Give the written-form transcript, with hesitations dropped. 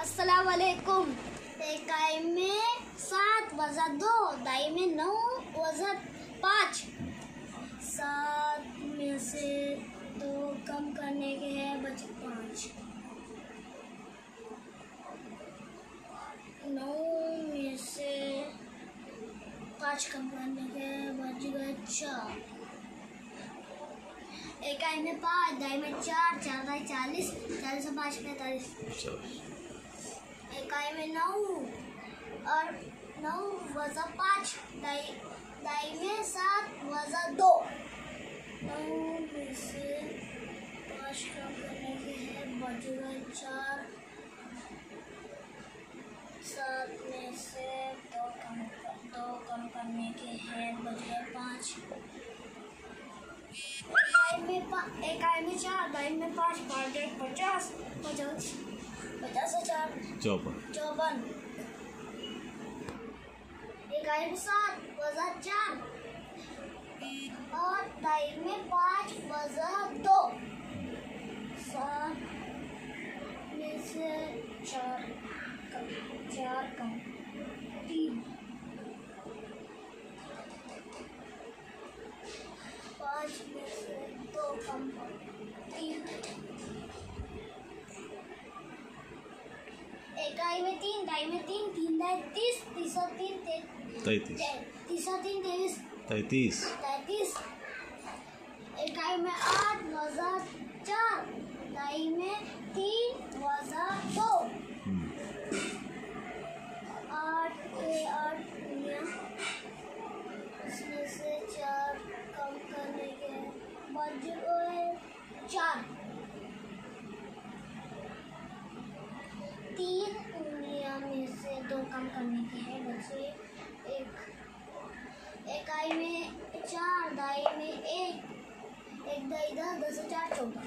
अस्सलाम वालेकुम। इकाई में 7 वज़ा 2, दाई में 9 वज़ा 5। 7 में से 2 कम करने के हैं, बचे 5। 9 में से 5 कम करने के बच गए 4। इकाई में 5, दाई में 4, 4 दाई 40, 40 से 5 45। इकाई में 9 और 9 वज़ा 5, दाई में 7 वज़ा 2। 9 में से 5 कम करने के हैं, बच गए 4। 7 में से 2 कम करने के हैं, बच गए 5। इकाई में 4, दाई में 5, 5 एक 50, 50 से 4 54। इकाई में 7 वज़ा 4 और दाई में 5 वज़ा 2। 7 में से 4 कम 3। 5 में से 2 कम 3। इकाई में 3, दाई में 3, 3 दाई 30, 30 और 3 33। इकाई में 8 वज़ा 4, दाई में 3 वज़ा 2। 8 के 8 इसमें से 4 कम करने के बच गए 4। 3 उंगलियां में से 2 कम करने के हैं, बचे 1। इकाई में 4, दाई में 1, 1 दाई 10, 10 से 4 14।